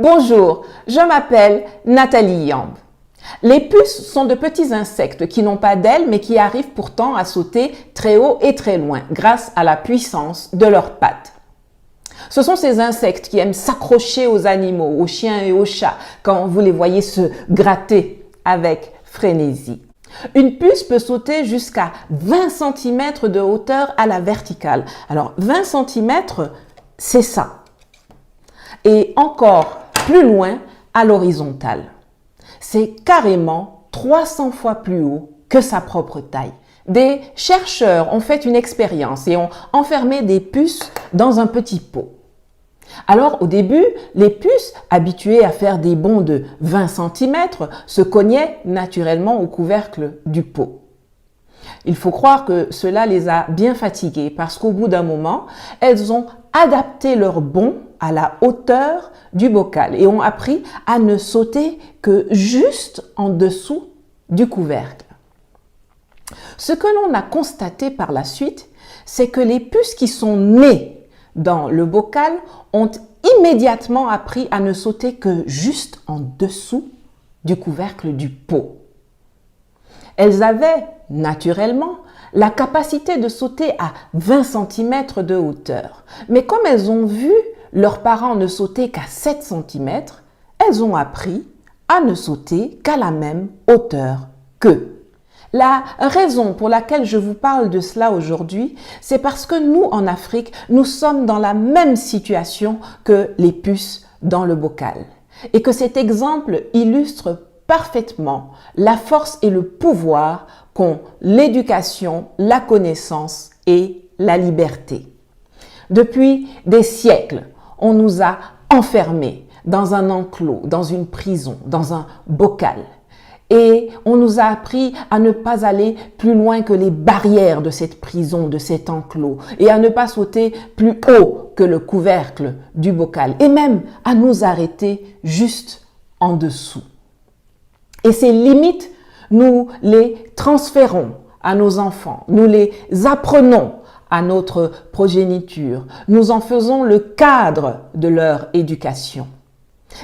Bonjour, je m'appelle Nathalie Yamb. Les puces sont de petits insectes qui n'ont pas d'ailes mais qui arrivent pourtant à sauter très haut et très loin grâce à la puissance de leurs pattes. Ce sont ces insectes qui aiment s'accrocher aux animaux, aux chiens et aux chats quand vous les voyez se gratter avec frénésie. Une puce peut sauter jusqu'à 20 cm de hauteur à la verticale. Alors 20 cm, c'est ça. Et encore plus loin à l'horizontale. C'est carrément 300 fois plus haut que sa propre taille. Des chercheurs ont fait une expérience et ont enfermé des puces dans un petit pot. Alors au début, les puces, habituées à faire des bonds de 20 cm, se cognaient naturellement au couvercle du pot. Il faut croire que cela les a bien fatiguées parce qu'au bout d'un moment, elles ont adapté leur bond à la hauteur du bocal et ont appris à ne sauter que juste en dessous du couvercle. Ce que l'on a constaté par la suite, c'est que les puces qui sont nées dans le bocal ont immédiatement appris à ne sauter que juste en dessous du couvercle du pot. Elles avaient naturellement la capacité de sauter à 20 cm de hauteur. Mais comme elles ont vu leurs parents ne sauter qu'à 7 cm, elles ont appris à ne sauter qu'à la même hauteur qu'eux. La raison pour laquelle je vous parle de cela aujourd'hui, c'est parce que nous, en Afrique, nous sommes dans la même situation que les puces dans le bocal. Et que cet exemple illustre parfaitement la force et le pouvoir qu'ont l'éducation, la connaissance et la liberté. Depuis des siècles, on nous a enfermés dans un enclos, dans une prison, dans un bocal. Et on nous a appris à ne pas aller plus loin que les barrières de cette prison, de cet enclos, et à ne pas sauter plus haut que le couvercle du bocal, et même à nous arrêter juste en dessous. Et ces limites, nous les transférons à nos enfants, nous les apprenons à notre progéniture, nous en faisons le cadre de leur éducation.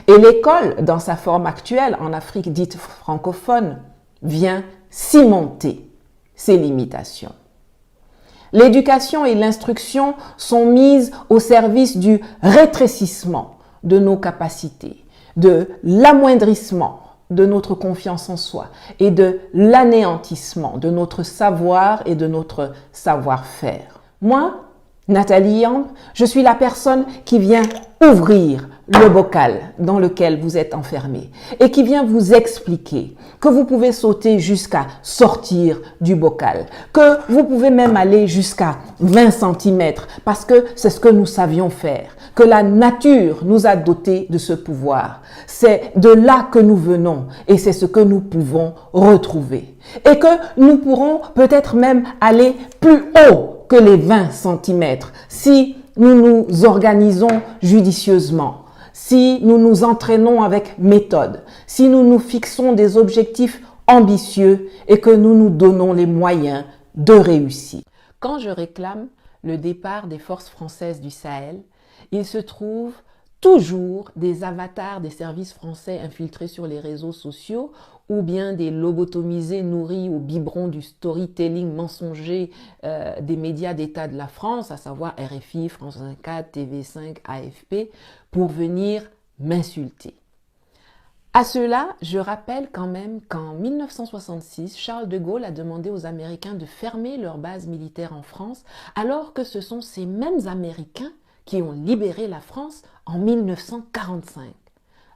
Et l'école, dans sa forme actuelle, en Afrique dite francophone, vient cimenter ces limitations. L'éducation et l'instruction sont mises au service du rétrécissement de nos capacités, de l'amoindrissement de notre confiance en soi et de l'anéantissement de notre savoir et de notre savoir-faire. Moi, Nathalie Yamb, je suis la personne qui vient ouvrir le bocal dans lequel vous êtes enfermé et qui vient vous expliquer que vous pouvez sauter jusqu'à sortir du bocal, que vous pouvez même aller jusqu'à 20 cm parce que c'est ce que nous savions faire, que la nature nous a dotés de ce pouvoir. C'est de là que nous venons et c'est ce que nous pouvons retrouver. Et que nous pourrons peut-être même aller plus haut que les 20 cm si nous nous organisons judicieusement, si nous nous entraînons avec méthode, si nous nous fixons des objectifs ambitieux et que nous nous donnons les moyens de réussir. Quand je réclame le départ des forces françaises du Sahel, il se trouve toujours des avatars des services français infiltrés sur les réseaux sociaux ou bien des lobotomisés nourris au biberon du storytelling mensonger des médias d'État de la France, à savoir RFI, France 24, TV5, AFP, pour venir m'insulter. À cela, je rappelle quand même qu'en 1966, Charles de Gaulle a demandé aux Américains de fermer leurs bases militaires en France, alors que ce sont ces mêmes Américains qui ont libéré la France en 1945.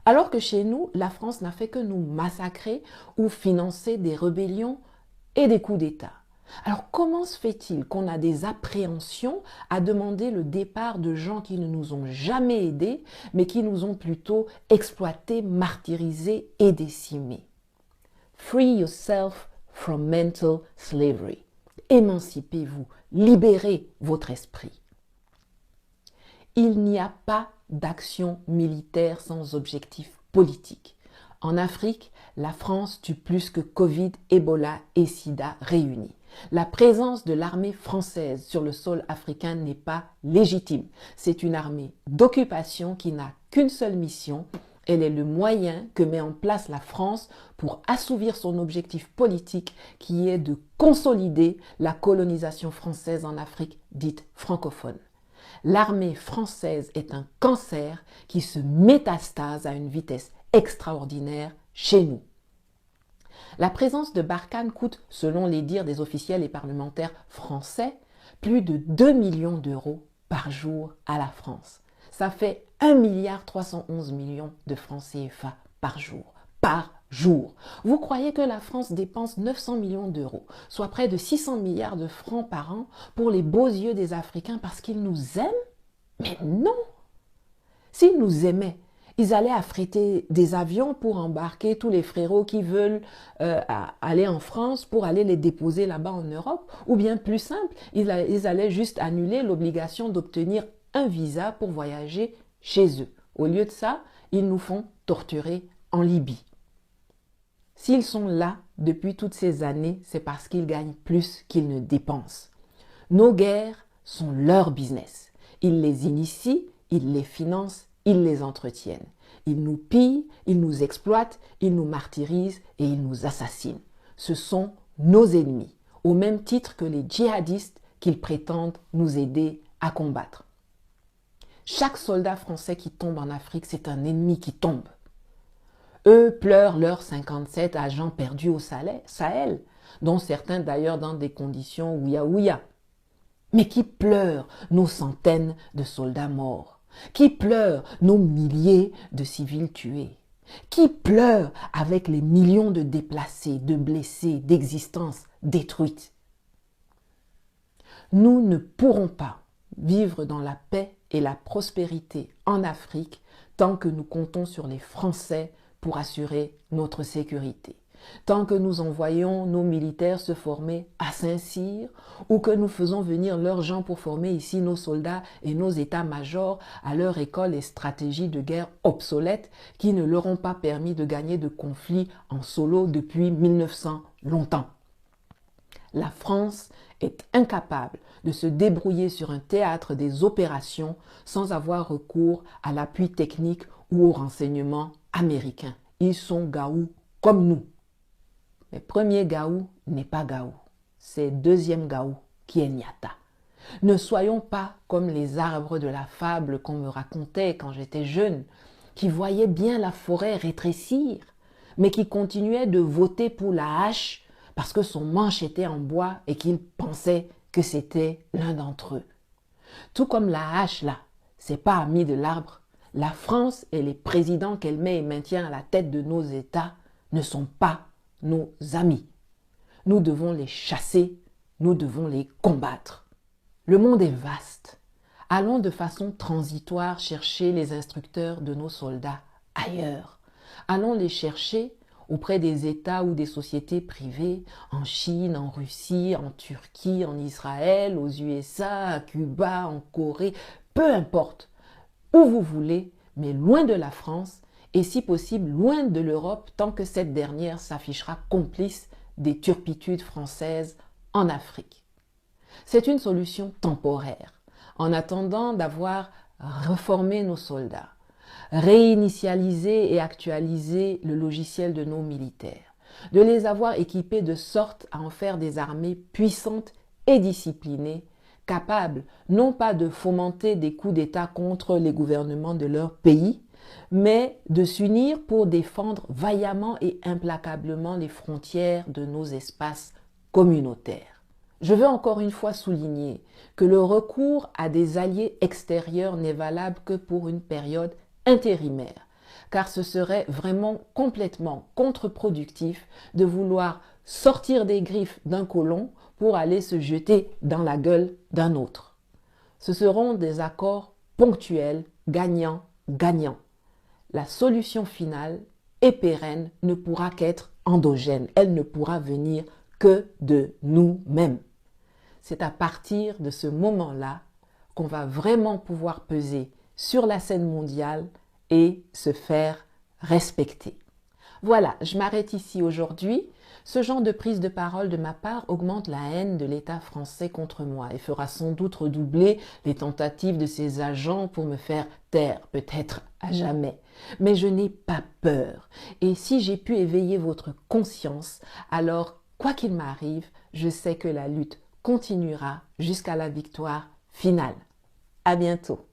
Alors que chez nous, la France n'a fait que nous massacrer ou financer des rébellions et des coups d'État. Alors comment se fait-il qu'on a des appréhensions à demander le départ de gens qui ne nous ont jamais aidés, mais qui nous ont plutôt exploités, martyrisés et décimés? Free yourself from mental slavery. Émancipez-vous, libérez votre esprit. Il n'y a pas d'action militaire sans objectif politique. En Afrique, la France tue plus que Covid, Ebola et Sida réunis. La présence de l'armée française sur le sol africain n'est pas légitime. C'est une armée d'occupation qui n'a qu'une seule mission. Elle est le moyen que met en place la France pour assouvir son objectif politique qui est de consolider la colonisation française en Afrique dite francophone. L'armée française est un cancer qui se métastase à une vitesse extraordinaire chez nous. La présence de Barkhane coûte, selon les dires des officiels et parlementaires français, plus de 2 millions d'euros par jour à la France. Ça fait 1,311 milliard de francs CFA par jour. Par jour. Vous croyez que la France dépense 900 millions d'euros, soit près de 600 milliards de francs par an pour les beaux yeux des Africains parce qu'ils nous aiment? Mais non! S'ils nous aimaient, ils allaient affréter des avions pour embarquer tous les frérots qui veulent aller en France pour aller les déposer là-bas en Europe. Ou bien plus simple, ils allaient juste annuler l'obligation d'obtenir un visa pour voyager chez eux. Au lieu de ça, ils nous font torturer en Libye. S'ils sont là depuis toutes ces années, c'est parce qu'ils gagnent plus qu'ils ne dépensent. Nos guerres sont leur business. Ils les initient, ils les financent, ils les entretiennent. Ils nous pillent, ils nous exploitent, ils nous martyrisent et ils nous assassinent. Ce sont nos ennemis, au même titre que les djihadistes qu'ils prétendent nous aider à combattre. Chaque soldat français qui tombe en Afrique, c'est un ennemi qui tombe. Eux pleurent leurs 57 agents perdus au Sahel, dont certains d'ailleurs dans des conditions ouïa-ouïa. Mais qui pleurent nos centaines de soldats morts? Qui pleurent nos milliers de civils tués? Qui pleurent avec les millions de déplacés, de blessés, d'existences détruites? Nous ne pourrons pas vivre dans la paix et la prospérité en Afrique tant que nous comptons sur les Français pour assurer notre sécurité. Tant que nous envoyons nos militaires se former à Saint-Cyr ou que nous faisons venir leurs gens pour former ici nos soldats et nos états-majors à leur école et stratégies de guerre obsolètes qui ne leur ont pas permis de gagner de conflits en solo depuis 1900 longtemps. La France est incapable de se débrouiller sur un théâtre des opérations sans avoir recours à l'appui technique ou au renseignement américain. Ils sont gaou comme nous. Mais premier gaou n'est pas gaou, c'est deuxième gaou qui est Niata. Ne soyons pas comme les arbres de la fable qu'on me racontait quand j'étais jeune, qui voyaient bien la forêt rétrécir, mais qui continuaient de voter pour la hache parce que son manche était en bois et qu'ils pensaient que c'était l'un d'entre eux. Tout comme la hache là, c'est pas ami de l'arbre. La France et les présidents qu'elle met et maintient à la tête de nos États ne sont pas nos amis. Nous devons les chasser, nous devons les combattre. Le monde est vaste. Allons de façon transitoire chercher les instructeurs de nos soldats ailleurs. Allons les chercher auprès des États ou des sociétés privées, en Chine, en Russie, en Turquie, en Israël, aux USA, à Cuba, en Corée, peu importe, où vous voulez, mais loin de la France et si possible loin de l'Europe tant que cette dernière s'affichera complice des turpitudes françaises en Afrique. C'est une solution temporaire, en attendant d'avoir reformé nos soldats, réinitialisé et actualisé le logiciel de nos militaires, de les avoir équipés de sorte à en faire des armées puissantes et disciplinées, capables non pas de fomenter des coups d'État contre les gouvernements de leur pays, mais de s'unir pour défendre vaillamment et implacablement les frontières de nos espaces communautaires. Je veux encore une fois souligner que le recours à des alliés extérieurs n'est valable que pour une période intérimaire, car ce serait vraiment complètement contre-productif de vouloir sortir des griffes d'un colon pour aller se jeter dans la gueule d'un autre. Ce seront des accords ponctuels, gagnant-gagnant. La solution finale et pérenne ne pourra qu'être endogène, elle ne pourra venir que de nous-mêmes. C'est à partir de ce moment-là qu'on va vraiment pouvoir peser sur la scène mondiale et se faire respecter. Voilà, je m'arrête ici aujourd'hui. Ce genre de prise de parole de ma part augmente la haine de l'État français contre moi et fera sans doute redoubler les tentatives de ses agents pour me faire taire, peut-être à jamais. Mais je n'ai pas peur. Et si j'ai pu éveiller votre conscience, alors, quoi qu'il m'arrive, je sais que la lutte continuera jusqu'à la victoire finale. À bientôt.